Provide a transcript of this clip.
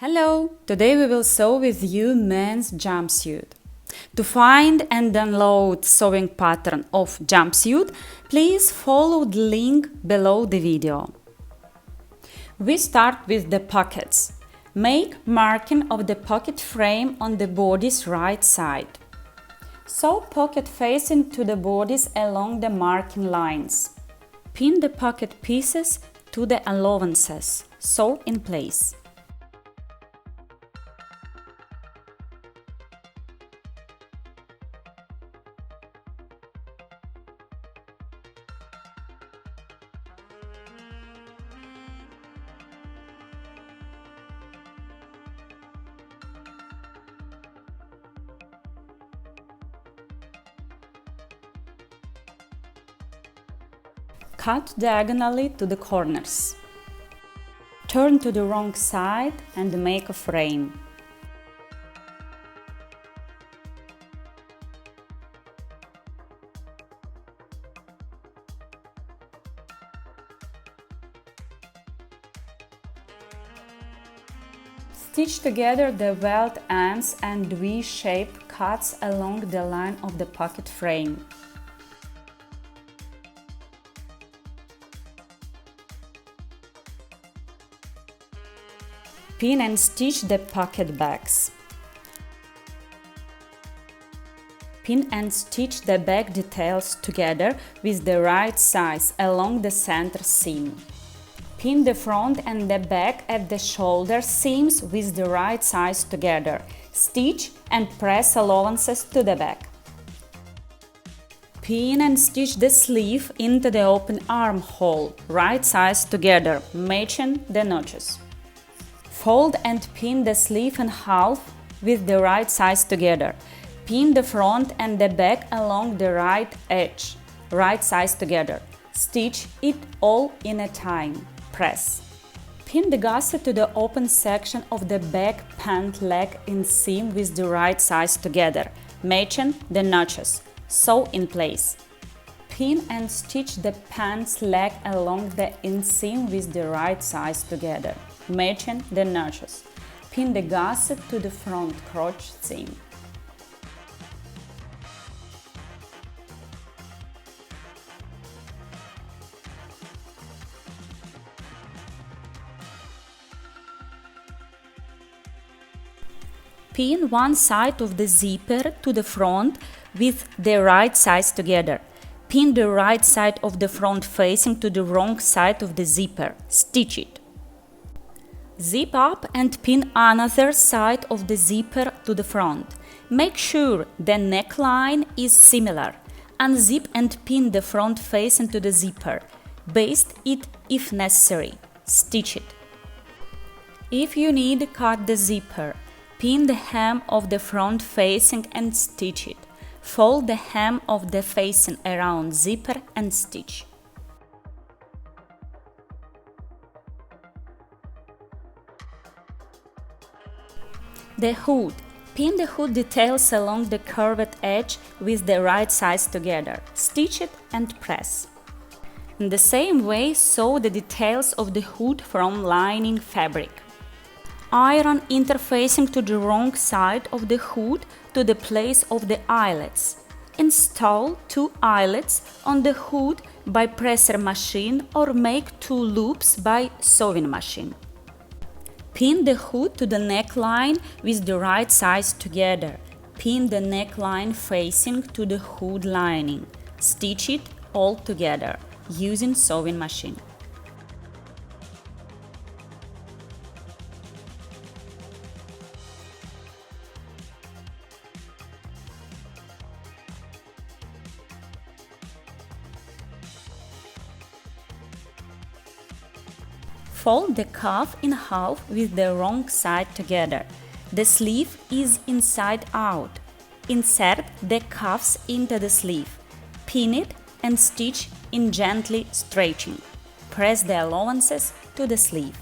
Hello! Today we will sew with you men's jumpsuit. To find and download sewing pattern of jumpsuit, please follow the link below the video. We start with the pockets. Make marking of the pocket frame on the body's right side. Sew pocket facing to the bodies along the marking lines. Pin the pocket pieces to the allowances. Sew in place. Cut diagonally to the corners. Turn to the wrong side and make a frame. Stitch together the welt ends and V-shape cuts along the line of the pocket frame. Pin and stitch the pocket backs. Pin and stitch the back details together with the right size along the center seam. Pin the front and the back at the shoulder seams with the right size together. Stitch and press allowances to the back. Pin and stitch the sleeve into the open armhole, right size together, matching the notches. Fold and pin the sleeve in half with the right size together. Pin the front and the back along the right edge, right size together. Stitch it all in a time. Press. Pin the gusset to the open section of the back pant leg inseam with the right size together, matching the notches. Sew in place. Pin and stitch the pants leg along the inseam with the right size together, matching the notches. Pin the gusset to the front crotch seam. Pin one side of the zipper to the front with the right size together. Pin the right side of the front facing to the wrong side of the zipper. Stitch it. Zip up and pin another side of the zipper to the front. Make sure the neckline is similar. Unzip and pin the front facing to the zipper. Baste it if necessary. Stitch it. If you need, cut the zipper. Pin the hem of the front facing and stitch it. Fold the hem of the facing around zipper and stitch. The hood. Pin the hood details along the curved edge with the right size together. Stitch it and press. In the same way, sew the details of the hood from lining fabric. Iron interfacing to the wrong side of the hood to the place of the eyelets. Install 2 eyelets on the hood by presser machine or make 2 loops by sewing machine. Pin the hood to the neckline with the right size together. Pin the neckline facing to the hood lining. Stitch it all together using sewing machine. Fold the cuff in half with the wrong side together. The sleeve is inside out. Insert the cuffs into the sleeve. Pin it and stitch in gently stretching. Press the allowances to the sleeve.